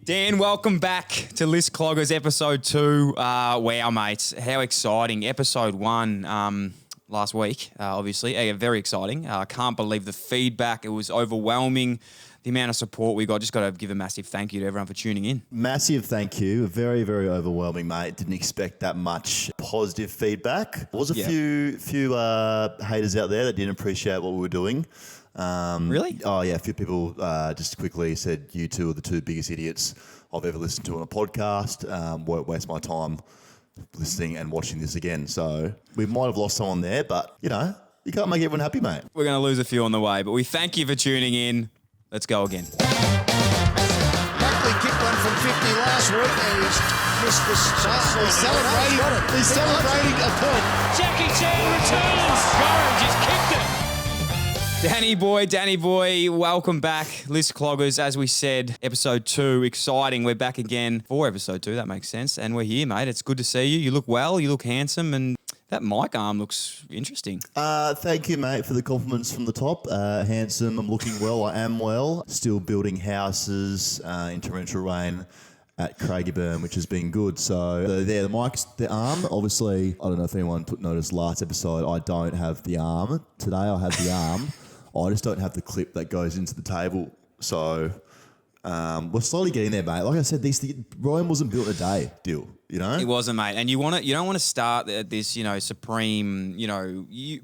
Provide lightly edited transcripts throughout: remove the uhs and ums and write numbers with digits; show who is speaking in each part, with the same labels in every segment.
Speaker 1: Dan, welcome back to List Cloggers episode 2. Wow, mates, how exciting. Episode 1 last week, obviously. Very exciting. Can't believe the feedback. It was overwhelming. The amount of support we got. Just got to give a massive thank you to everyone for tuning in.
Speaker 2: Massive thank you. Very, very overwhelming, mate. Didn't expect that much positive feedback. There was a few haters out there that didn't appreciate what we were doing.
Speaker 1: Really?
Speaker 2: Oh, yeah. A few people just quickly said, you two are the two biggest idiots I've ever listened to on a podcast. Won't waste my time listening and watching this again. So we might have lost someone there, but, you know, you can't make everyone happy, mate.
Speaker 1: We're going to lose a few on the way, but we thank you for tuning in. Let's go again.
Speaker 3: Buckley kicked one from 50 last week and he's missed the shot. He's celebrating a point.
Speaker 4: Jackie Chan returns. Gorringe has kicked it.
Speaker 1: Danny boy, welcome back. List Cloggers, as we said, episode 2, exciting. We're back again for episode 2, that makes sense. And we're here, mate. It's good to see you. You look well, you look handsome, and that mic arm looks interesting.
Speaker 2: Thank you, mate, for the compliments from the top. Handsome, I'm looking well, I am well. Still building houses in torrential rain at Craigieburn, which has been good. So there, the arm, obviously, I don't know if anyone noticed last episode, I don't have the arm. Today I have the arm. I just don't have the clip that goes into the table. So we're slowly getting there, mate. Like I said, Rome wasn't built in a day, deal. You know?
Speaker 1: It wasn't, mate. And you don't want to start at this, supreme,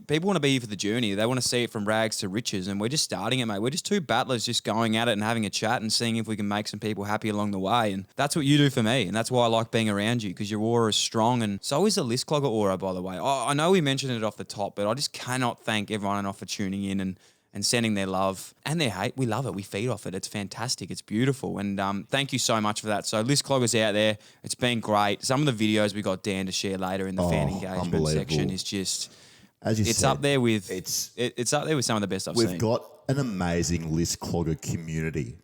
Speaker 1: people want to be here for the journey. They want to see it from rags to riches. And we're just starting it, mate. We're just two battlers just going at it and having a chat and seeing if we can make some people happy along the way. And that's what you do for me. And that's why I like being around you, because your aura is strong. And so is the List Clogger aura, by the way. I know we mentioned it off the top, but I just cannot thank everyone enough for tuning in and sending their love and their hate. We love it. We feed off it. It's fantastic. It's beautiful. And thank you so much for that. So List Cloggers out there, it's been great. Some of the videos we got Dan to share later in the fan engagement section is just,
Speaker 2: as you
Speaker 1: it's
Speaker 2: said,
Speaker 1: up there with it's up there with some of the best I've seen.
Speaker 2: We've got an amazing List Clogger community.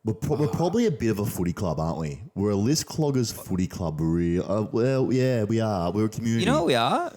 Speaker 2: We're probably a bit of a footy club, aren't we? We're a List Cloggers footy club. Well, yeah, we are. We're a community.
Speaker 1: You know what we are?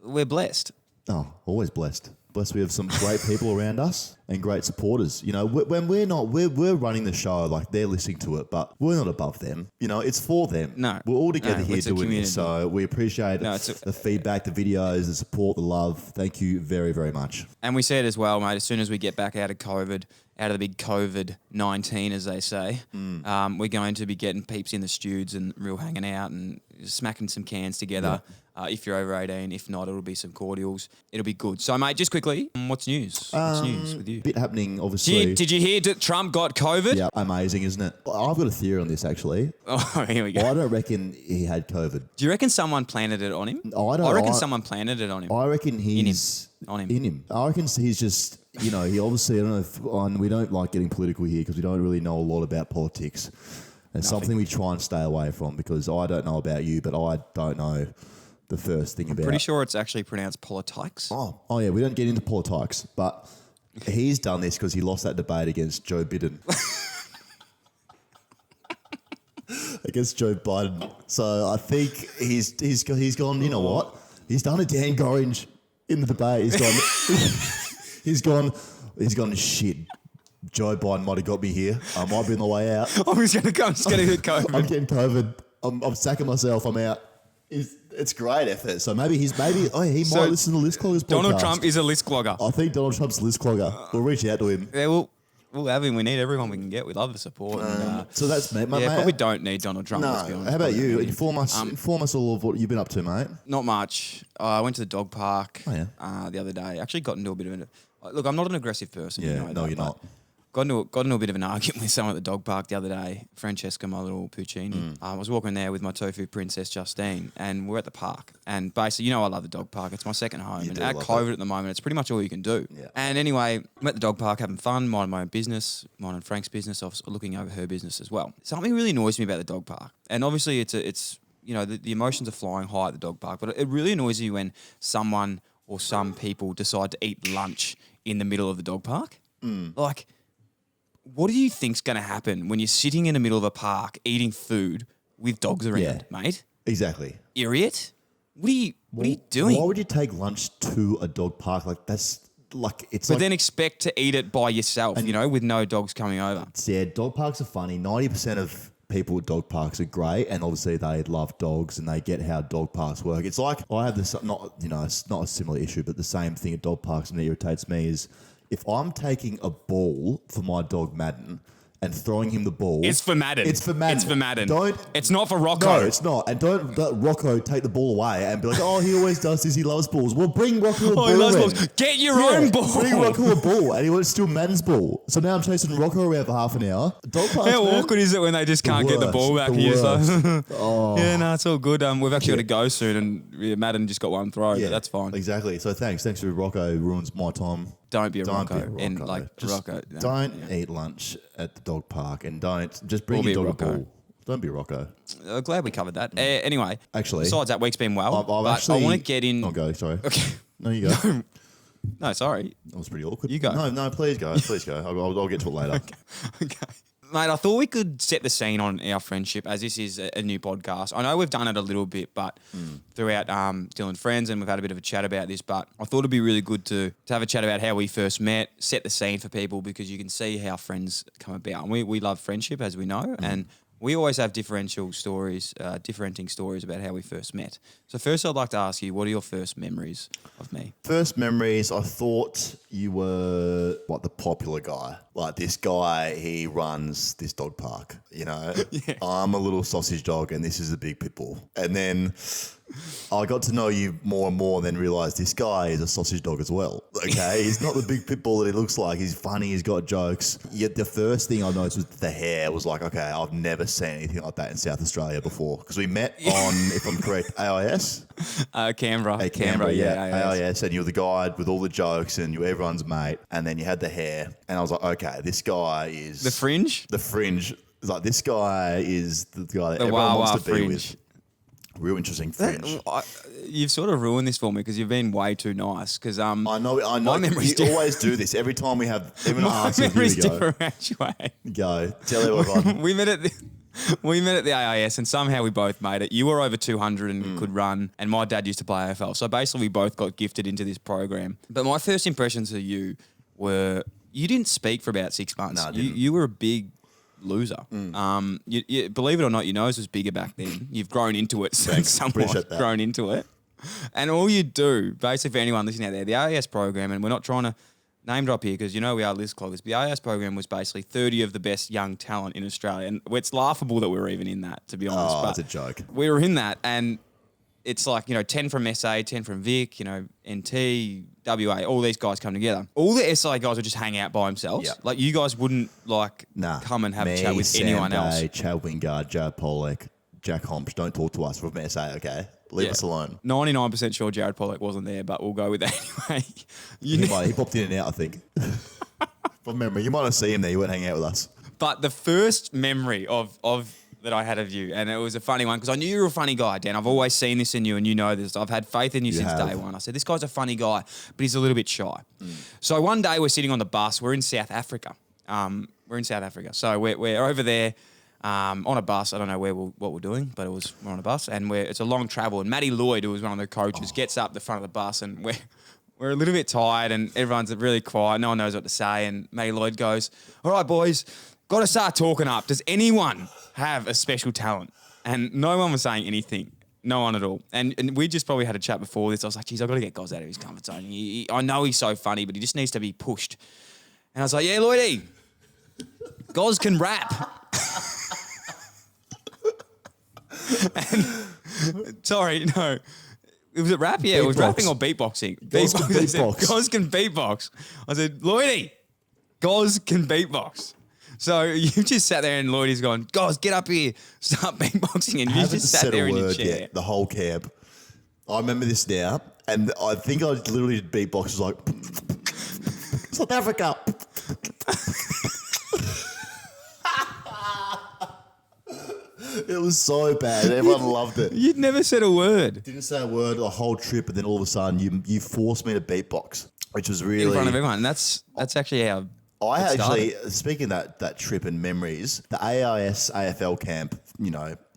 Speaker 1: We're blessed.
Speaker 2: Oh, always blessed. Blessed we have some great people around us and great supporters. You know, when we're running the show, like they're listening to it, but we're not above them. You know, it's for them.
Speaker 1: No.
Speaker 2: We're all together here doing
Speaker 1: community.
Speaker 2: this. So we appreciate the feedback, the videos, the support, the love. Thank you very, very much.
Speaker 1: And we said as well, mate, as soon as we get back out of COVID, out of the big COVID-19, as they say, we're going to be getting peeps in the studs and real hanging out and smacking some cans together. Yeah. If you're over 18, if not, it'll be some cordials. It'll be good. So, mate, just quickly, what's news? What's news with you?
Speaker 2: Bit happening, obviously.
Speaker 1: Did you hear that Trump got COVID?
Speaker 2: Yeah, amazing, isn't it? I've got a theory on this, actually.
Speaker 1: Oh, here we go.
Speaker 2: I don't reckon he had COVID.
Speaker 1: Do you reckon someone planted it on him? I reckon someone planted it on him.
Speaker 2: I reckon he's...
Speaker 1: On him.
Speaker 2: In him. I reckon he's just... he obviously, I don't know if... And we don't like getting political here because we don't really know a lot about politics. It's something we try and stay away from because I don't know about you, but I don't know the first thing about...
Speaker 1: I'm pretty sure it's actually pronounced politics.
Speaker 2: Oh, yeah, we don't get into politics, but he's done this because he lost that debate against Joe Biden. Against Joe Biden. So I think he's gone, you know what? He's done a Dan Gorringe in the debate. He's gone, shit. Joe Biden might have got me here. I might be on the way out.
Speaker 1: I'm just going to get COVID.
Speaker 2: I'm getting COVID. I'm sacking myself. I'm out. It's great effort. So maybe he might listen to List Cloggers podcast.
Speaker 1: Donald Trump is a List Clogger.
Speaker 2: I think Donald Trump's a List Clogger. We'll reach out to him.
Speaker 1: Yeah, we'll have him. We need everyone we can get. We love the support.
Speaker 2: So that's me.
Speaker 1: Probably don't need Donald Trump.
Speaker 2: No.
Speaker 1: Let's be honest.
Speaker 2: How about you? Inform us all of what you've been up to, mate.
Speaker 1: Not much. I went to the dog park the other day. Actually got into a bit of look, I'm not an aggressive person.
Speaker 2: Yeah,
Speaker 1: you know
Speaker 2: you're not.
Speaker 1: Got into a bit of an argument with someone at the dog park the other day. Francesca, my little Puccini. I was walking there with my tofu princess Justine, and we're at the park. And basically, I love the dog park. It's my second home. And at COVID at the moment, it's pretty much all you can do. Yeah. And anyway, I'm at the dog park having fun, minding my own business, minding Frank's business. I was looking over her business as well. Something really annoys me about the dog park, and obviously it's the emotions are flying high at the dog park, but it really annoys me when someone or some people decide to eat lunch in the middle of the dog park. Like, what do you think's going to happen when you're sitting in the middle of a park eating food with dogs around, mate?
Speaker 2: Exactly.
Speaker 1: Idiot. What are you doing?
Speaker 2: Why would you take lunch to a dog park? Like that's like it's.
Speaker 1: But then expect to eat it by yourself, with no dogs coming over.
Speaker 2: Yeah, dog parks are funny. 90% of people at dog parks are great, and obviously they love dogs and they get how dog parks work. It's like I have this, it's not a similar issue, but the same thing at dog parks and it irritates me is if I'm taking a ball for my dog Madden and throwing him the ball.
Speaker 1: It's for Madden.
Speaker 2: It's for Madden.
Speaker 1: It's for Madden.
Speaker 2: Don't.
Speaker 1: It's not for Rocco.
Speaker 2: No, it's not. And don't let Rocco take the ball away and be like, oh, he always does this. He loves balls. Well, bring Rocco a ball.
Speaker 1: He loves
Speaker 2: then.
Speaker 1: balls. Get your own ball.
Speaker 2: Bring Rocco a ball. And he wants to steal Madden's ball. So now I'm chasing Rocco around for half an hour. Dog parks,
Speaker 1: How
Speaker 2: man.
Speaker 1: awkward is it when they just can't get the ball back here? So. Yeah, no, it's all good. We've actually got to go soon, and Madden just got one throw, but that's fine.
Speaker 2: Exactly. So thanks for Rocco ruins my time.
Speaker 1: Don't be a
Speaker 2: Don't
Speaker 1: Rocco.
Speaker 2: be a
Speaker 1: And
Speaker 2: Rocco.
Speaker 1: like
Speaker 2: Just
Speaker 1: Rocco. No,
Speaker 2: don't
Speaker 1: yeah.
Speaker 2: eat lunch at the dog park and don't just bring
Speaker 1: Or
Speaker 2: your
Speaker 1: be a
Speaker 2: dog a
Speaker 1: Rocco.
Speaker 2: ball. Don't be a Rocco.
Speaker 1: Glad we covered that. Anyway,
Speaker 2: Actually,
Speaker 1: besides that, week's been well.
Speaker 2: I've
Speaker 1: but
Speaker 2: actually,
Speaker 1: I want to get in.
Speaker 2: I'll go. Sorry.
Speaker 1: Okay.
Speaker 2: No, you go.
Speaker 1: No, sorry.
Speaker 2: That was pretty awkward.
Speaker 1: You go.
Speaker 2: No, please go. Please go. I'll get to it later.
Speaker 1: Okay. Mate, I thought we could set the scene on our friendship as this is a new podcast. I know we've done it a little bit, but throughout Dylan Friends, and we've had a bit of a chat about this, but I thought it'd be really good to have a chat about how we first met, set the scene for people because you can see how friends come about. And we love friendship, as we know, and we always have differentiating stories about how we first met. So first I'd like to ask you, what are your first memories of me?
Speaker 2: First memories, I thought you were like the popular guy. Like this guy, he runs this dog park, you know.
Speaker 1: Yeah.
Speaker 2: I'm a little sausage dog and this is a big pit bull. And then I got to know you more and more and then realised this guy is a sausage dog as well. Okay, he's not the big pit bull that he looks like. He's funny, he's got jokes. Yet the first thing I noticed was the hair was like, okay, I've never seen anything like that in South Australia before. Because we met on, if I'm correct, AIS?
Speaker 1: Canberra.
Speaker 2: Canberra,
Speaker 1: yeah.
Speaker 2: AIS, and you were the guy with all the jokes and you were everyone's mate. And then you had the hair. And I was like, okay, this guy is...
Speaker 1: The Fringe?
Speaker 2: The Fringe. It's like, this guy is the guy that
Speaker 1: The
Speaker 2: everyone
Speaker 1: Wah
Speaker 2: wants
Speaker 1: Wah
Speaker 2: to be
Speaker 1: Fringe.
Speaker 2: with. Real interesting Fringe.
Speaker 1: You've sort of ruined this for me because you've been way too nice. Because
Speaker 2: I know.
Speaker 1: My memory's
Speaker 2: You
Speaker 1: different.
Speaker 2: always do this. Every time we have... Even
Speaker 1: My
Speaker 2: answer, here
Speaker 1: memory's
Speaker 2: we go.
Speaker 1: different actually.
Speaker 2: Go. Tell everyone.
Speaker 1: We met at the AIS and somehow we both made it. You were over 200 and could run, and my dad used to play AFL. So basically we both got gifted into this program. But my first impressions of you were you didn't speak for about 6 months.
Speaker 2: No, I didn't.
Speaker 1: You were a big loser. You, believe it or not, your nose was bigger back then. You've grown into it since somewhat.
Speaker 2: Appreciate that.
Speaker 1: Grown into it. And all you do, basically for anyone listening out there, the AIS program, and we're not trying to name drop here because you know we are list cloggers. The AIS program was basically 30 of the best young talent in Australia. And it's laughable that we were even in that, to be honest.
Speaker 2: Oh,
Speaker 1: but
Speaker 2: it's a joke.
Speaker 1: we were in that, and it's like, 10 from SA, 10 from Vic, NT, WA, all these guys come together. All the SA guys would just hang out by themselves.
Speaker 2: Yep.
Speaker 1: Like, you guys wouldn't, come and have a chat with
Speaker 2: Sam
Speaker 1: anyone else.
Speaker 2: Day, Chad Wingard, Jared Pollock, Jack Homps, don't talk to us. We're from SA, okay? Leave us alone.
Speaker 1: 99% sure Jared Pollock wasn't there, but we'll go with that anyway.
Speaker 2: He popped in and out, I think. From memory. You might not see him there. You won't hang out with us.
Speaker 1: But the first memory of that I had of you, and it was a funny one because I knew you were a funny guy, Dan. I've always seen this in you, and you know this. I've had faith in you since day one. I said, this guy's a funny guy, but he's a little bit shy. So one day we're sitting on the bus. We're in South Africa. So we're over there on a bus. I don't know what we're doing, but we're on a bus, and it's a long travel. And Matty Lloyd, who was one of the coaches, gets up the front of the bus, and we're a little bit tired, and everyone's really quiet. No one knows what to say, and Matty Lloyd goes, "All right, boys, got to start talking up. Does anyone have a special talent?" And no one was saying anything. No one at all. And we just probably had a chat before this. I was like, geez, I've got to get Goz out of his comfort zone. I know he's so funny, but he just needs to be pushed. And I was like, yeah, Lloydie, Goz can rap. Sorry, no. Was it rap? Yeah, it was
Speaker 2: Beatbox.
Speaker 1: rapping or beatboxing.
Speaker 2: Goz can
Speaker 1: I said,
Speaker 2: beatbox.
Speaker 1: Goz can beatbox. I said, Lloydie, Goz can beatbox. So you just sat there and Lloydie's going, Goz, get up here, start beatboxing. And you
Speaker 2: Haven't
Speaker 1: just sat
Speaker 2: said
Speaker 1: there
Speaker 2: a
Speaker 1: in your
Speaker 2: word
Speaker 1: chair.
Speaker 2: yet, the whole camp. I remember this now, and I think I literally did beatbox. Like, South Africa. It was so bad. Everyone loved it.
Speaker 1: You'd never said a word.
Speaker 2: Didn't say a word the whole trip, and then all of a sudden you forced me to beatbox, which was really
Speaker 1: In front of everyone. And that's actually how
Speaker 2: I
Speaker 1: it
Speaker 2: actually,
Speaker 1: started.
Speaker 2: speaking of that trip and memories, the AIS AFL camp,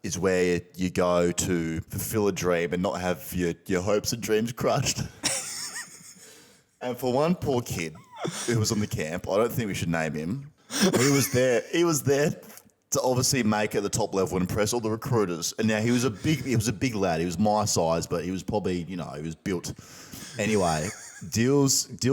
Speaker 2: is where you go to fulfill a dream and not have your hopes and dreams crushed. And for one poor kid who was on the camp, I don't think we should name him. He was there to obviously make it at the top level and impress all the recruiters. And now he was a big lad. He was my size, but he was probably, he was built. Anyway, Deal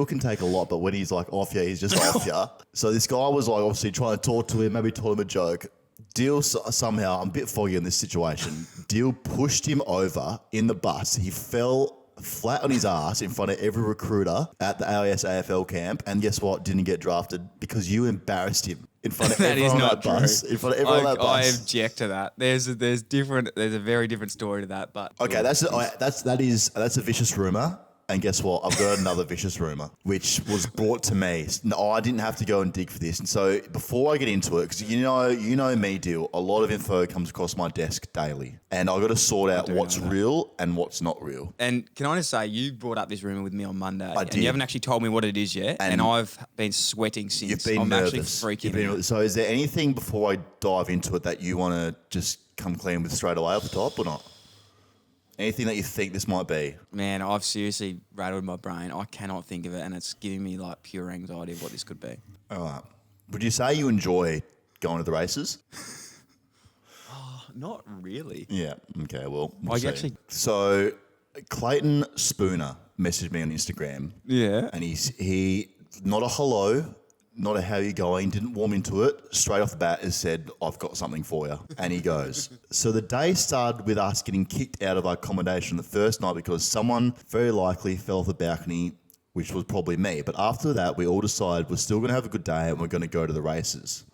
Speaker 2: can take a lot, but when he's like off you, he's just off you. So this guy was like obviously trying to talk to him, maybe told him a joke. Deal somehow, I'm a bit foggy in this situation. Deal pushed him over in the bus. He fell flat on his ass in front of every recruiter at the AIS AFL camp, and guess what? Didn't get drafted because you embarrassed him in front of everyone on that bus. In front of everyone on that bus.
Speaker 1: I object to that. There's a very different story to that. But
Speaker 2: okay, that's a vicious rumor. And guess what? I've got another vicious rumor, which was brought to me. No, I didn't have to go and dig for this. And so before I get into it, because you know me, Deal, a lot of info comes across my desk daily. And I've got to sort out what's real and what's not real.
Speaker 1: And can I just say, you brought up this rumor with me on Monday.
Speaker 2: I did.
Speaker 1: And you haven't actually told me what it is yet. And I've been sweating since.
Speaker 2: You've been
Speaker 1: I'm
Speaker 2: nervous.
Speaker 1: actually freaking out.
Speaker 2: So is there anything before I dive into it that you want to just come clean with straight away off the top or not? Anything that you think this might be?
Speaker 1: Man, I've seriously rattled my brain. I cannot think of it, and it's giving me like pure anxiety of what this could be.
Speaker 2: All right. Would you say you enjoy going to the races?
Speaker 1: Not really.
Speaker 2: Yeah. Okay. Well,
Speaker 1: So
Speaker 2: Clayton Spooner messaged me on Instagram.
Speaker 1: Yeah.
Speaker 2: And he not a hello, not a how you going, didn't warm into it. Straight off the bat has said, I've got something for you. And he goes, so the day started with us getting kicked out of our accommodation the first night because someone very likely fell off the balcony, which was probably me. But after that, we all decided we're still going to have a good day and we're going to go to the races.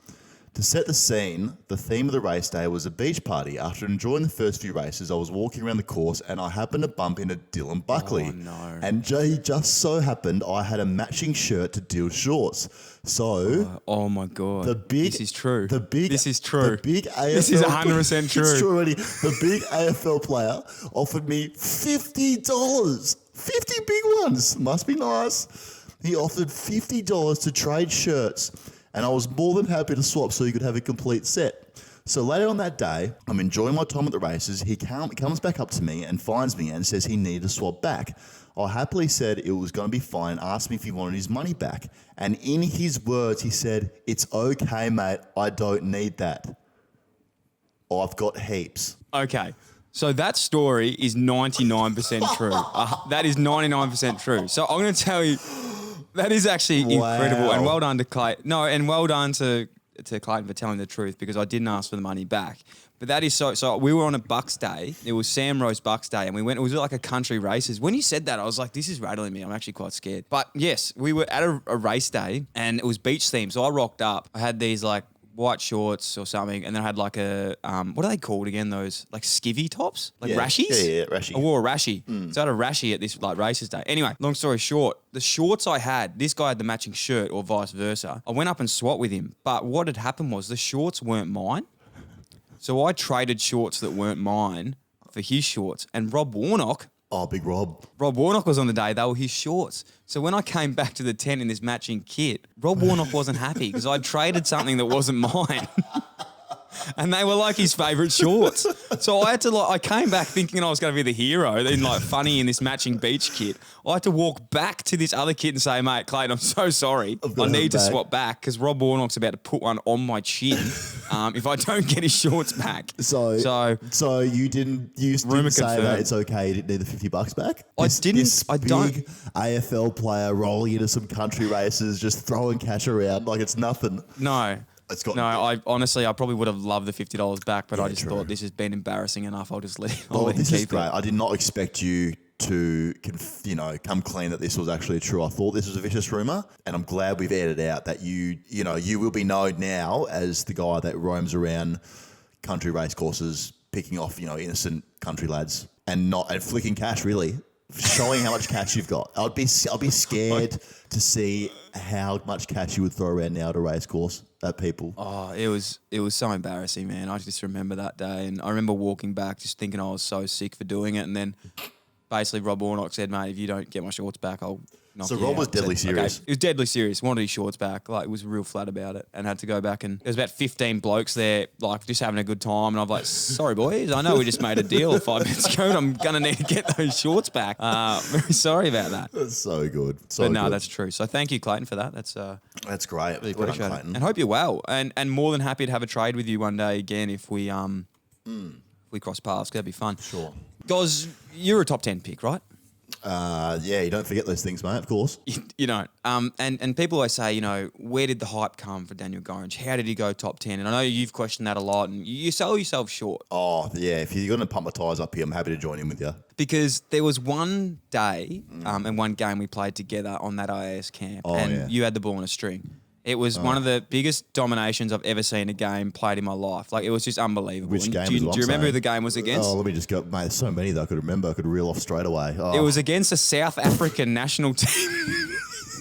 Speaker 2: To set the scene, the theme of the race day was a beach party. After enjoying the first few races, I was walking around the course and I happened to bump into Dylan Buckley.
Speaker 1: Oh, no.
Speaker 2: And just so happened I had a matching shirt to Dill's shorts. So...
Speaker 1: oh my God.
Speaker 2: This
Speaker 1: is true.
Speaker 2: This
Speaker 1: is true.
Speaker 2: The big AFL...
Speaker 1: This is 100% true.
Speaker 2: It's true already. The big AFL player offered me $50. 50 big ones. Must be nice. He offered $50 to trade shirts. And I was more than happy to swap so he could have a complete set. So later on that day, I'm enjoying my time at the races. He comes back up to me and finds me and says he needed to swap back. I happily said it was going to be fine and asked me if he wanted his money back. And in his words, he said, "It's okay, mate. I don't need that. I've got heaps."
Speaker 1: Okay. So that story is 99% true. That is 99% true. So I'm going to tell you... that is actually incredible, and well done to Clayton. No, and well done to Clayton for telling the truth because I didn't ask for the money back. But that is so we were on a Bucks day. It was Sam Rose Bucks day, and we went. It was like a country races. When you said that, I was like, "This is rattling me." I'm actually quite scared. But yes, we were at a race day, and it was beach themed. So I rocked up. I had these like white shorts or something, and then I had like a what are they called again? Those like skivvy tops, like rashies.
Speaker 2: Yeah, rashy.
Speaker 1: I wore a rashie. So I had a rashie at this like races day. Anyway, long story short, the shorts I had, this guy had the matching shirt or vice versa. I went up and swapped with him, but what had happened was the shorts weren't mine. So I traded shorts that weren't mine for his shorts, and Rob Warnock.
Speaker 2: Oh, big Rob.
Speaker 1: Rob Warnock was on the day. They were his shorts. So when I came back to the tent in this matching kit, Rob Warnock wasn't happy because I traded something that wasn't mine. And they were like his favourite shorts. So I had to I came back thinking I was going to be the hero, then like funny in this matching beach kit. I had to walk back to this other kit and say, "Mate, Clayton, I'm so sorry. I need to swap back because Rob Warnock's about to put one on my chin if I don't get his shorts back." So
Speaker 2: you didn't say that it's okay. You didn't need the $50 back. This big AFL player rolling into some country races, just throwing cash around like it's nothing.
Speaker 1: No. I probably would have loved the $50 back, but I just thought this has been embarrassing enough. I'll just let it.
Speaker 2: This is great. I did not expect you to, come clean that this was actually true. I thought this was a vicious rumor, and I'm glad we've aired it out that you will be known now as the guy that roams around country race courses, picking off, innocent country lads and flicking cash, really. Showing how much cash you've got. I'll be scared to see how much cash you would throw around now at a race course at people.
Speaker 1: Oh, it was so embarrassing, man. I just remember that day, and I remember walking back just thinking I was so sick for doing it, and then basically Rob Warnock said, mate, if you don't get my shorts back, I'll knock
Speaker 2: So
Speaker 1: you
Speaker 2: Rob
Speaker 1: out.
Speaker 2: was deadly serious.
Speaker 1: Okay. He was deadly serious. Wanted his shorts back. Like, was real flat about it and had to go back. And there was about 15 blokes there, like, just having a good time. And I'm like, sorry, boys, I know we just made a deal 5 minutes ago and I'm going to need to get those shorts back. Very sorry about that.
Speaker 2: That's so good.
Speaker 1: But no, that's true. So thank you, Clayton, for that. That's
Speaker 2: great.
Speaker 1: really
Speaker 2: Well done,
Speaker 1: appreciate it.
Speaker 2: Clayton.
Speaker 1: And hope you're well. And more than happy to have a trade with you one day again if we cross paths. That'd be fun.
Speaker 2: Sure.
Speaker 1: Guys, you're a top 10 pick, right?
Speaker 2: Yeah, you don't forget those things, mate, of course.
Speaker 1: You don't. And people always say, where did the hype come for Daniel Gorringe? How did he go top 10? And I know you've questioned that a lot, and you sell yourself short.
Speaker 2: Oh, yeah, if you're going to pump my tyres up here, I'm happy to join in with you.
Speaker 1: Because there was one day and one game we played together on that IAS camp, you had the ball on a string. It was one of the biggest dominations I've ever seen a game played in my life. Like, it was just unbelievable.
Speaker 2: Which game
Speaker 1: do you remember who the game was against?
Speaker 2: Oh, let me just go. Mate, there's so many that I could remember. I could reel off straight away. Oh.
Speaker 1: It was against a South African national team.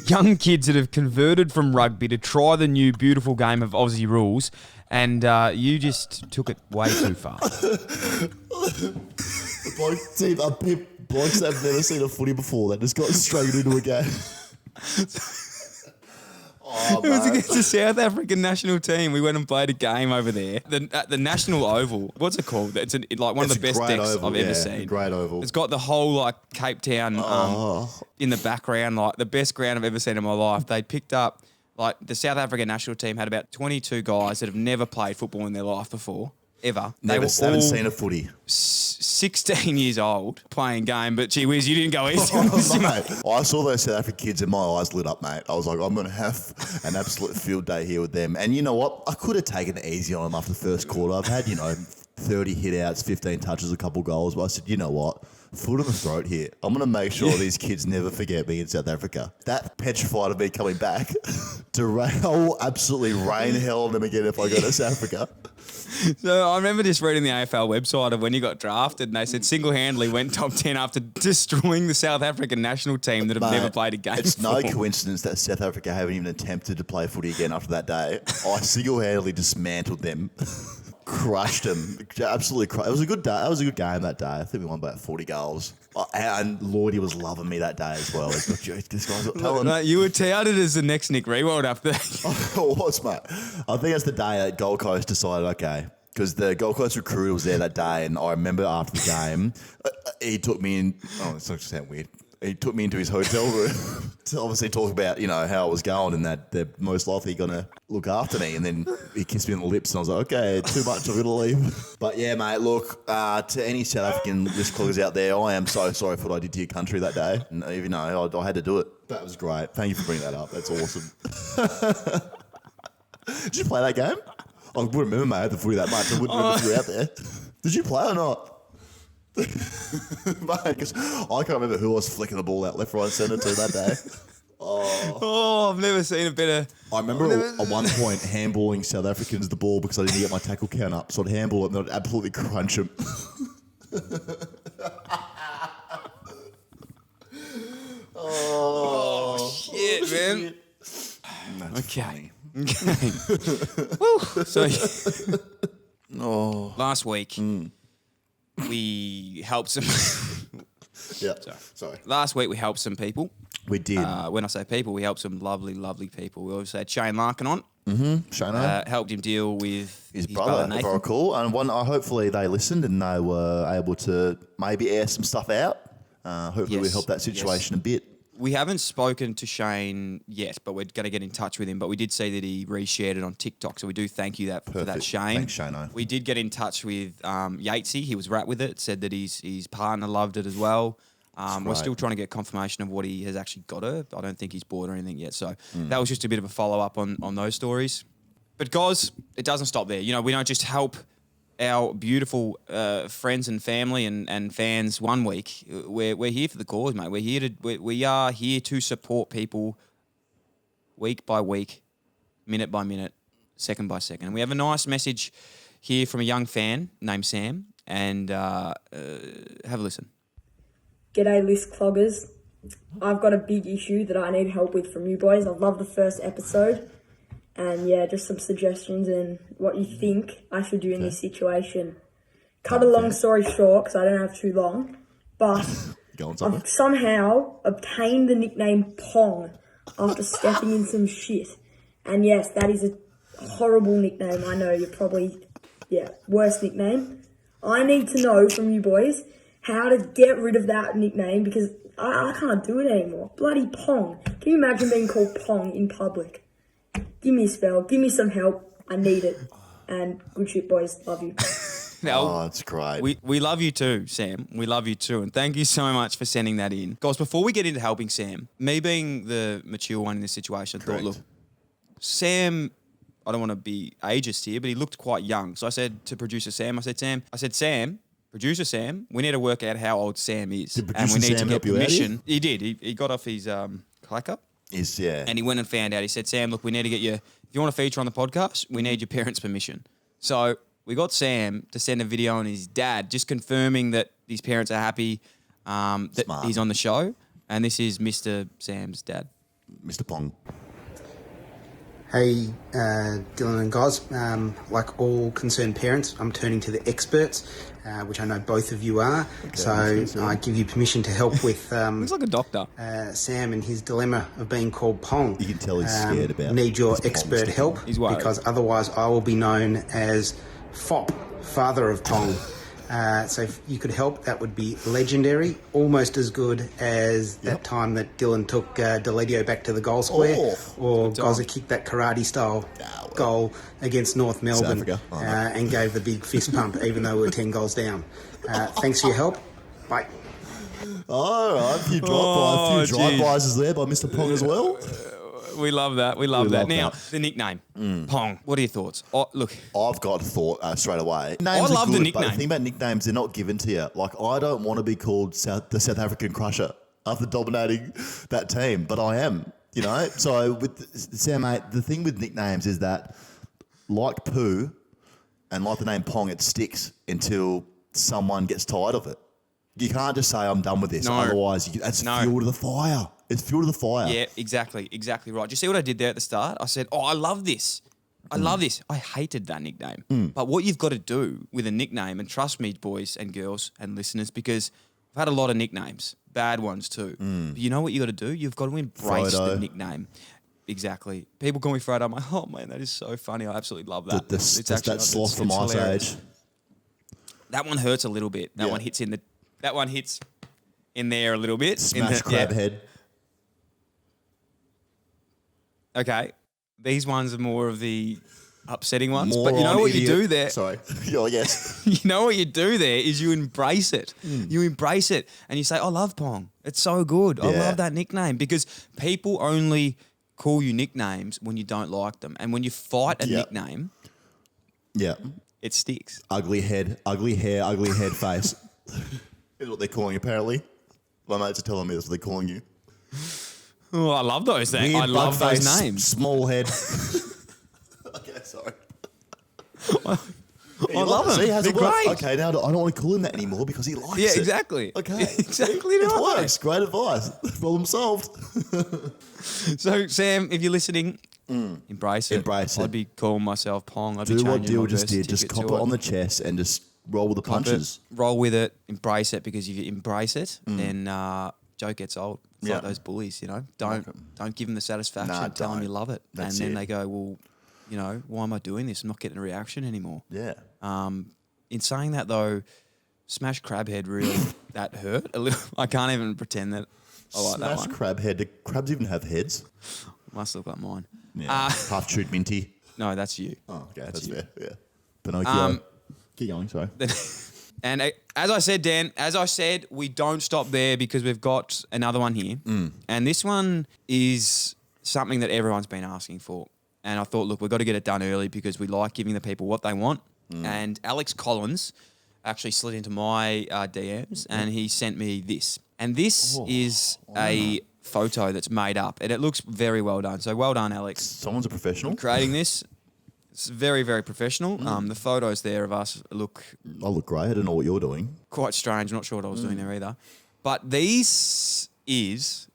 Speaker 1: Young kids that have converted from rugby to try the new beautiful game of Aussie rules, and you just took it way too far.
Speaker 2: Blokes that have never seen a footy before that just got straight into a game. Oh,
Speaker 1: it was against the South African national team. We went and played a game over there. At the National Oval. What's it called? It's one of the best decks I've ever seen.
Speaker 2: Great oval.
Speaker 1: It's got the whole like Cape Town in the background, like the best ground I've ever seen in my life. They picked up, like, the South African national team had about 22 guys that have never played football in their life before. Ever.
Speaker 2: Never haven't seen a footy.
Speaker 1: 16 years old playing game, but gee whiz, you didn't go easy on
Speaker 2: Oh, mate. I saw those South African kids and my eyes lit up, mate. I was like, I'm going to have an absolute field day here with them. And you know what? I could have taken it easy on them after the first quarter. I've had, 30 hit-outs, 15 touches, a couple goals. But I said, you know what? Foot on the throat here. I'm going to make sure these kids never forget me in South Africa. That petrified of me coming back I'll absolutely rain hell on them again if I go to South Africa.
Speaker 1: So I remember just reading the AFL website of when you got drafted, and they said single-handedly went top 10 after destroying the South African national team that have never played a game
Speaker 2: It's
Speaker 1: before.
Speaker 2: no coincidence that South Africa haven't even attempted to play footy again after that day. I single-handedly dismantled them, crushed them, absolutely crushed. It was a good day. It was a good game that day. I think we won by about 40 goals. And Lloydie was loving me that day as well. This guy's got talent.
Speaker 1: Mate, you were touted as the next Nick Rewald after that.
Speaker 2: I was, mate. I think that's the day that Gold Coast decided, okay, because the Gold Coast recruiter was there that day, and I remember after the game, he took me in. Oh, it's not to sound weird. He took me into his hotel room to obviously talk about, how it was going and that they're most likely going to look after me. And then he kissed me on the lips and I was like, okay, too much, I'm going to leave. But yeah, mate, look, to any South African list cloggers out there, I am so sorry for what I did to your country that day. And even though I had to do it. That was great. Thank you for bringing that up. That's awesome. Did you play that game? I wouldn't remember, mate, I had the footy that much. I wouldn't remember if you were out there. Did you play or not? Because I can't remember who I was flicking the ball out left, right, centre to that day.
Speaker 1: Oh, I've never seen a better.
Speaker 2: I remember at one point handballing South Africans the ball because I didn't get my tackle count up. So I'd handball it and I'd absolutely crunch them.
Speaker 1: Oh, shit, man.
Speaker 2: That's funny.
Speaker 1: Okay. Woo. So, last week, we helped some.
Speaker 2: Yeah. Sorry.
Speaker 1: Last week, we helped some people.
Speaker 2: We did.
Speaker 1: When I say people, we helped some lovely, lovely people. We also had Shane Larkin on.
Speaker 2: Shano.
Speaker 1: Helped him deal with
Speaker 2: his brother, if I
Speaker 1: Nathan.
Speaker 2: recall. And hopefully they listened and they were able to maybe air some stuff out. Hopefully we helped that situation a bit.
Speaker 1: We haven't spoken to Shane yet, but we're going to get in touch with him. But we did see that he reshared it on TikTok, so we do thank you for that, Shane.
Speaker 2: Thanks, Shano.
Speaker 1: We did get in touch with Yatesy. He was right with it, said that his partner loved it as well. We're still trying to get confirmation of what he has actually got her. I don't think he's bought or anything yet. So that was just a bit of a follow-up on those stories. But guys, it doesn't stop there. We don't just help our beautiful friends and family and fans one week. We're here for the cause, mate. We are here to support people week by week, minute by minute, second by second. And we have a nice message here from a young fan named Sam, and have a listen.
Speaker 5: G'day, list cloggers. I've got a big issue that I need help with from you boys. I love the first episode. And yeah, just some suggestions and what you think I should do in this situation. Cut a long story short, because I don't have too long. But
Speaker 2: Going somewhere?
Speaker 5: I've somehow obtained the nickname Pong after stepping in some shit. And yes, that is a horrible nickname. I know, you're probably, worst nickname. I need to know from you boys how to get rid of that nickname because I can't do it anymore. Bloody Pong. Can you imagine being called Pong in public? Give me a spell. Give me some help. I need it. And good shit, boys. Love you.
Speaker 2: Oh, that's great.
Speaker 1: We love you too, Sam. We love you too. And thank you so much for sending that in. Guys, before we get into helping Sam, me being the mature one in this situation, I thought, look, Sam, I don't want to be ageist here, but he looked quite young. So I said to producer Sam, Sam, producer Sam, we need to work out how old Sam is. And we need to get permission. He did. He got off his clacker. And he went and found out. He said, Sam, look, we need to get you, if you want to feature on the podcast, we need your parents' permission. So we got Sam to send a video on his dad, just confirming that his parents are happy that he's on the show. And this is Mr. Sam's dad.
Speaker 2: Mr. Pong.
Speaker 6: Hey, Dylan and guys. Like all concerned parents, I'm turning to the experts, which I know both of you are. Okay, so I give you permission to help with
Speaker 1: looks like a doctor.
Speaker 6: Sam and his dilemma of being called Pong.
Speaker 2: You can tell he's scared about
Speaker 6: Need your expert help because otherwise I will be known as Fop, father of Pong. So if you could help, that would be legendary. Almost as good as that time that Dylan took Deledio back to the goal square, or Gozza kicked that karate-style goal against North Melbourne and gave the big fist pump, even though we were 10 goals down. Thanks for your help. Bye.
Speaker 2: All right, a few drive-bys is there by Mr. Pong as well.
Speaker 1: We love that. We love that. Now, the nickname, Pong. What are your thoughts? Oh, look,
Speaker 2: I've got a thought straight away.
Speaker 1: Names I love the nickname.
Speaker 2: But the thing about nicknames, they're not given to you. Like, I don't want to be called the South African Crusher after dominating that team, but I am, you know? So, with Sam, mate, the thing with nicknames is that, like poo and like the name Pong, it sticks until someone gets tired of it. You can't just say, I'm done with this. No. Otherwise, that's fuel to the fire. It's fuel to the fire.
Speaker 1: Yeah, exactly right. Do you see what I did there at the start? I said, I love this. I love this. I hated that nickname. But what you've got to do with a nickname, and trust me, boys and girls and listeners, because I've had a lot of nicknames, bad ones too. But you know what you got to do? You've got to embrace the nickname. Exactly. People call me Frodo. I'm like, oh man, that is so funny. I absolutely love that.
Speaker 2: It's that sloth from Ice Age.
Speaker 1: That one hurts a little bit. That one hits in there a little bit.
Speaker 2: Smash crab head.
Speaker 1: Okay, these ones are more of the upsetting ones. But you know what you do there?
Speaker 2: Sorry. Oh, yes.
Speaker 1: You know what you do there is you embrace it. You embrace it and you say, I love Pong. It's so good. I love that nickname because people only call you nicknames when you don't like them. And when you fight a nickname, it sticks.
Speaker 2: Ugly head, ugly hair, ugly head face. Is what they're calling you, apparently. My mates are telling me that's what they're calling you.
Speaker 1: Oh, I love those things. I love those names.
Speaker 2: Small head. Okay, sorry.
Speaker 1: I love them.
Speaker 2: They're
Speaker 1: great.
Speaker 2: Okay, now I don't want to call him that anymore because he likes it.
Speaker 1: Yeah, exactly.
Speaker 2: Okay.
Speaker 1: Exactly.
Speaker 2: It works. Great advice. Problem solved.
Speaker 1: So, Sam, if you're listening, embrace it.
Speaker 2: Embrace it.
Speaker 1: I'd be calling myself Pong. I'd
Speaker 2: do
Speaker 1: be
Speaker 2: what Dill just did.
Speaker 1: Just
Speaker 2: Just cop it on the chest and just roll with the punches.
Speaker 1: Roll with it. Embrace it because if you embrace it, then joke gets old. It's like those bullies, you know. Don't give them the satisfaction. Tell them you love it.
Speaker 2: That's
Speaker 1: and then they go, well, you know, why am I doing this? I'm not getting a reaction anymore.
Speaker 2: Yeah.
Speaker 1: In saying that, though, Smash Crabhead really, that hurt a little. I can't even pretend that I like that one.
Speaker 2: Smash Crabhead. Do crabs even have heads?
Speaker 1: Must look like mine.
Speaker 2: Yeah. Half-chewed minty.
Speaker 1: No, that's you.
Speaker 2: Oh, okay. That's fair. Yeah. Pinocchio. Keep going, sorry.
Speaker 1: And as I said, Dan, we don't stop there because we've got another one here. And this one is something that everyone's been asking for. And I thought, look, we've got to get it done early because we like giving the people what they want. And Alex Collins actually slid into my DMs and he sent me this. And this is a photo that's made up and it looks very well done. So well done, Alex.
Speaker 2: Someone's a professional.
Speaker 1: Creating this. It's very, very professional. The photos there of us look...
Speaker 2: I look great. I don't know what you're doing.
Speaker 1: Quite strange. I'm not sure what I was doing there either. But these is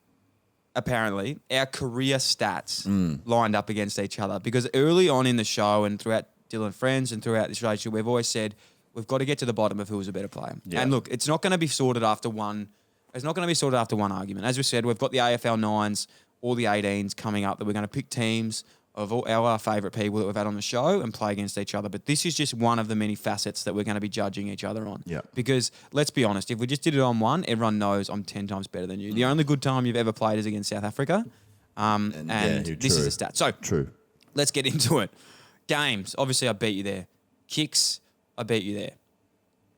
Speaker 1: apparently our career stats lined up against each other because early on in the show and throughout Dylan Friends and throughout this relationship, we've always said we've got to get to the bottom of who's a better player. Yeah. And look, it's not going to be sorted after one It's not going to be sorted after one argument. As we said, we've got the AFL 9s, all the 18s coming up that we're going to pick teams of all our favourite people that we've had on the show and play against each other. But this is just one of the many facets that we're going to be judging each other on.
Speaker 2: Yeah.
Speaker 1: Because let's be honest, if we just did it on one, everyone knows I'm 10 times better than you. The only good time you've ever played is against South Africa. This is a stat. So
Speaker 2: True.
Speaker 1: let's get into it. Games, obviously I beat you there. Kicks, I beat you there.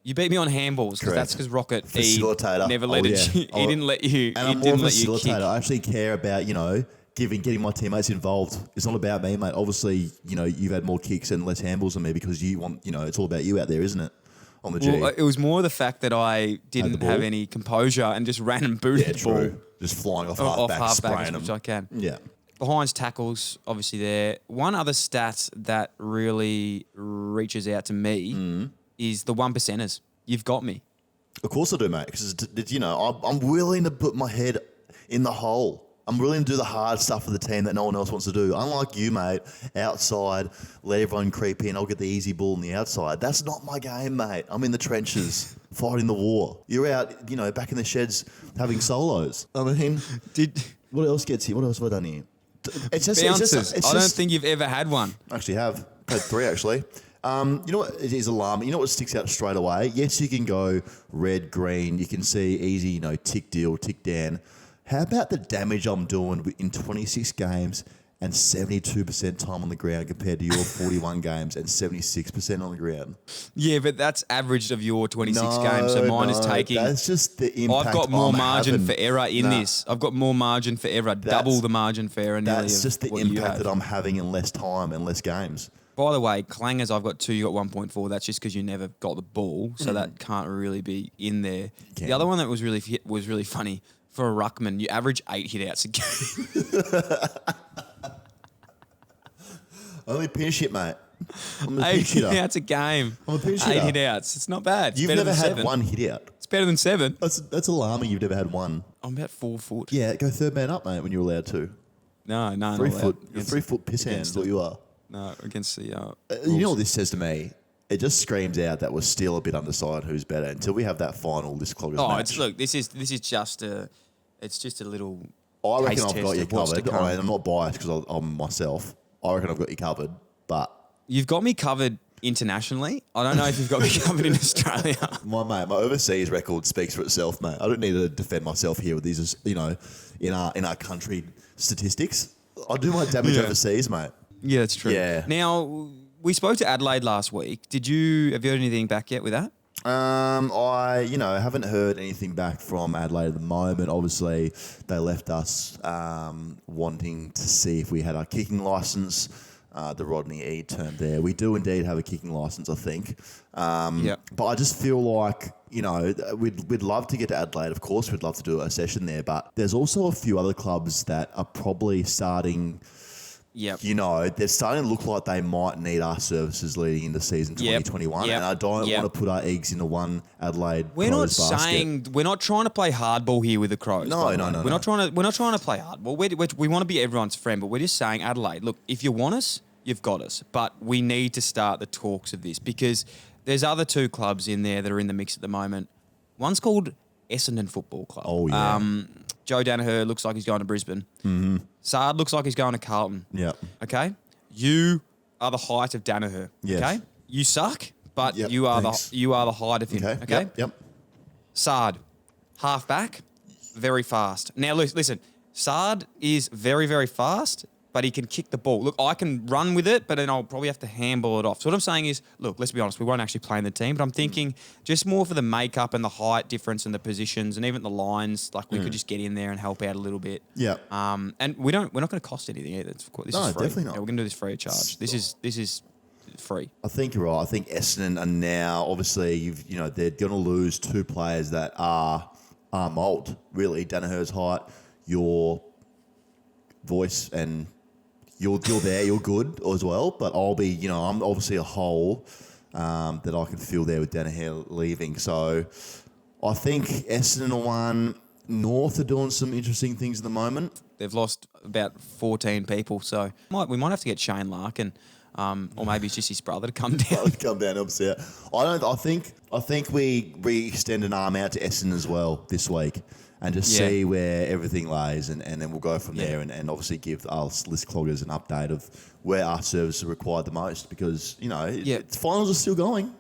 Speaker 1: You beat me on handballs because that's because Rocket
Speaker 2: Facilitator.
Speaker 1: never let it. He didn't let you.
Speaker 2: And
Speaker 1: he
Speaker 2: I'm more
Speaker 1: didn't let you
Speaker 2: facilitator.
Speaker 1: kick.
Speaker 2: I actually care about, getting my teammates involved. It's not about me, mate. Obviously, you've had more kicks and less handballs than me because you want, it's all about you out there, isn't it? On the G.
Speaker 1: Well, it was more the fact that I didn't have any composure and just ran and booted the ball.
Speaker 2: Just flying off halfback, spraying them.
Speaker 1: Which I can.
Speaker 2: Yeah.
Speaker 1: Behind tackles, obviously there. One other stat that really reaches out to me is the 1%ers. You've got me.
Speaker 2: Of course I do, mate. Because, I'm willing to put my head in the hole. I'm willing to do the hard stuff for the team that no one else wants to do. Unlike you, mate, outside, let everyone creep in. I'll get the easy ball on the outside. That's not my game, mate. I'm in the trenches, fighting the war. You're out, back in the sheds having solos. I mean, what else gets here? What else have I done here? It's just
Speaker 1: Bouncers. I don't think you've ever had one.
Speaker 2: I actually have. Had 3, actually. You know what? It is alarming. You know what sticks out straight away? Yes, you can go red, green. You can see easy, tick deal, tick down. How about the damage I'm doing in 26 games and 72% time on the ground compared to your 41 games and 76% on the ground? Yeah,
Speaker 1: but that's averaged of your 26 games. So mine is taking.
Speaker 2: That's just the impact.
Speaker 1: I've got more margin for error in this. I've got more margin for error, double the margin for error.
Speaker 2: That's just the impact that I'm having in less time and less games.
Speaker 1: By the way, clangers, I've got 2, you got 1.4. That's just because you never got the ball, so that can't really be in there. The other one that was really funny. For a ruckman, you average 8 hit-outs a game.
Speaker 2: Only pinch hit, mate. I'm a
Speaker 1: 8
Speaker 2: pinch hitter.
Speaker 1: hit-outs a game.
Speaker 2: I'm a pinch
Speaker 1: 8
Speaker 2: hitter.
Speaker 1: hit-outs. It's not bad. It's
Speaker 2: You've
Speaker 1: better
Speaker 2: never
Speaker 1: than
Speaker 2: had
Speaker 1: 7.
Speaker 2: 1 hit-out.
Speaker 1: It's better than 7.
Speaker 2: That's alarming you've never had 1.
Speaker 1: I'm about 4 foot.
Speaker 2: Yeah, go third man up, mate, when you're allowed to.
Speaker 1: No.
Speaker 2: 3 foot. You're 3 foot piss hand is what you are.
Speaker 1: No, against the...
Speaker 2: you know what this says to me? It just screams out that we're still a bit undecided who's better until we have that final Cloggers match.
Speaker 1: Look, this is just a... It's just a little...
Speaker 2: I reckon
Speaker 1: I've
Speaker 2: got you covered. I'm not biased because I'm myself. I reckon I've got you covered, but...
Speaker 1: You've got me covered internationally. I don't know if you've got me covered in Australia.
Speaker 2: My overseas record speaks for itself, mate. I don't need to defend myself here with these, in our country statistics. I do my damage overseas, mate.
Speaker 1: Yeah, that's true.
Speaker 2: Yeah.
Speaker 1: Now, we spoke to Adelaide last week. Have you heard anything back yet with that?
Speaker 2: I haven't heard anything back from Adelaide at the moment. Obviously, they left us wanting to see if we had our kicking licence. The Rodney E term there. We do indeed have a kicking licence, I think. But I just feel like, we'd love to get to Adelaide. Of course, we'd love to do a session there. But there's also a few other clubs that are probably starting...
Speaker 1: Yep.
Speaker 2: They're starting to look like they might need our services leading into season 2021. And I don't want to put our eggs into one Adelaide Crows basket.
Speaker 1: We're not trying to play hardball here with the Crows.
Speaker 2: No.
Speaker 1: We're not trying to play hardball. We want to be everyone's friend, but we're just saying, Adelaide, look, if you want us, you've got us. But we need to start the talks of this because there's other 2 clubs in there that are in the mix at the moment. One's called Essendon Football Club.
Speaker 2: Oh, yeah.
Speaker 1: Joe Danaher looks like he's going to Brisbane. Mm-hmm. Saad looks like he's going to Carlton.
Speaker 2: Yeah.
Speaker 1: Okay? You are the height of Danaher.
Speaker 2: Yes.
Speaker 1: Okay? You suck, but you are the height of him. Okay?
Speaker 2: Yep.
Speaker 1: Saad, halfback, very fast. Now, listen, Saad is very, very fast, but he can kick the ball. Look, I can run with it, but then I'll probably have to handball it off. So what I'm saying is, look, let's be honest, we won't actually play in the team, but I'm thinking just more for the makeup and the height difference and the positions and even the lines, like we could just get in there and help out a little bit.
Speaker 2: Yeah.
Speaker 1: And we're not going to cost anything either. This is free.
Speaker 2: Definitely not.
Speaker 1: Yeah, we're going to do this free of charge. This is free.
Speaker 2: I think you're right. I think Essendon are now, obviously, they're going to lose 2 players that are mould, really. Danaher's height, your voice and... You're there, you're good as well, but I'll be, I'm obviously a hole that I can fill there with Danaher leaving. So I think Essendon are one. North are doing some interesting things at the moment.
Speaker 1: They've lost about 14 people, so we might have to get Shane Larkin Or maybe it's just his brother to come down.
Speaker 2: Come down, help us out. I think we extend an arm out to Essendon as well this week and just see where everything lays, and then we'll go from there and obviously give us list cloggers an update of where our services are required the most, because finals are still going.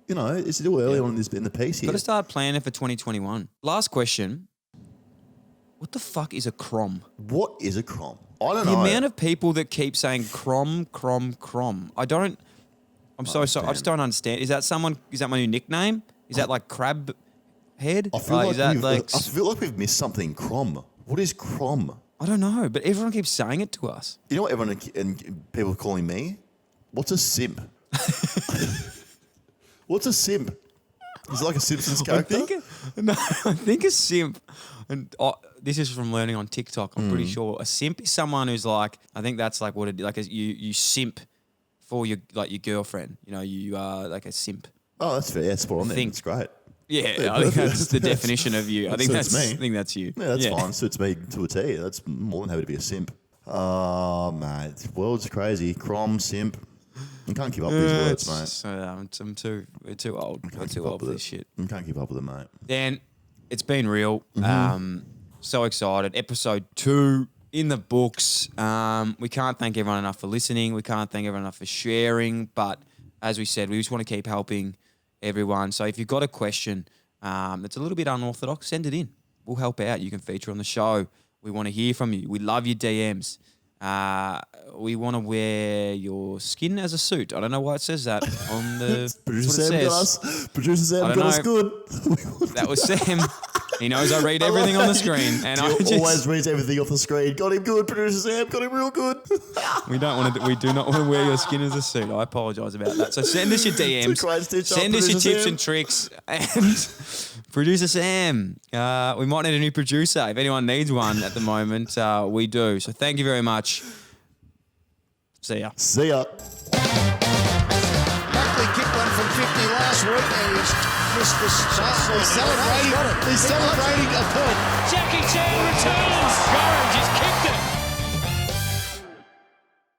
Speaker 2: It's still early on in the piece here.
Speaker 1: Got to start planning for 2021. Last question. What the fuck is a crom?
Speaker 2: What is a crom? I don't know.
Speaker 1: The amount of people that keep saying crom. I'm so sorry. I just don't understand. Is that my new nickname? Is that like crab head?
Speaker 2: I feel like we've missed something. Crom. What is crom?
Speaker 1: I don't know, but everyone keeps saying it to us.
Speaker 2: You know what everyone and people are calling me? What's a simp? What's a simp? Is it like a Simpsons character?
Speaker 1: I think a simp, and this is from learning on TikTok. I'm pretty sure a simp is someone who's like, I think that's like what it like. You simp for your girlfriend. You are like a simp.
Speaker 2: Oh, that's fair. Yeah, spot on there. That's great.
Speaker 1: Yeah, I think that's the definition of you. I think that's
Speaker 2: me.
Speaker 1: I think that's you.
Speaker 2: Yeah, that's fine. Suits me to a T. That's more than happy to be a simp. Oh, mate. The world's crazy. Crom, simp. I can't keep up with these words, mate.
Speaker 1: So, we're too old. We're too old for this shit.
Speaker 2: I can't keep up with it, mate.
Speaker 1: Dan, it's been real. So excited. Episode 2 in the books. We can't thank everyone enough for listening. We can't thank everyone enough for sharing. But as we said, we just want to keep helping everyone. So if you've got a question that's a little bit unorthodox, send it in. We'll help out. You can feature on the show. We want to hear from you. We love your DMs. We want to wear your skin as a suit. I don't know why it says that on the.
Speaker 2: Producer Sam got us. Producer Sam got us good.
Speaker 1: That was Sam. He knows I read everything on the screen, and I just
Speaker 2: always reads everything off the screen. Got him good, Producer Sam. Got him real good.
Speaker 1: We do not want to wear your skin as a suit. I apologise about that. So send us your DMs. Send us your tips and tricks, and Producer Sam. We might need a new producer. If anyone needs one at the moment, we do. So thank you very much. See ya.
Speaker 2: See ya.
Speaker 3: Buckley kicked one from 50 last week and he's missed the shot. He's celebrating a point.
Speaker 4: Jackie Chan returns. Gorringe has kicked it.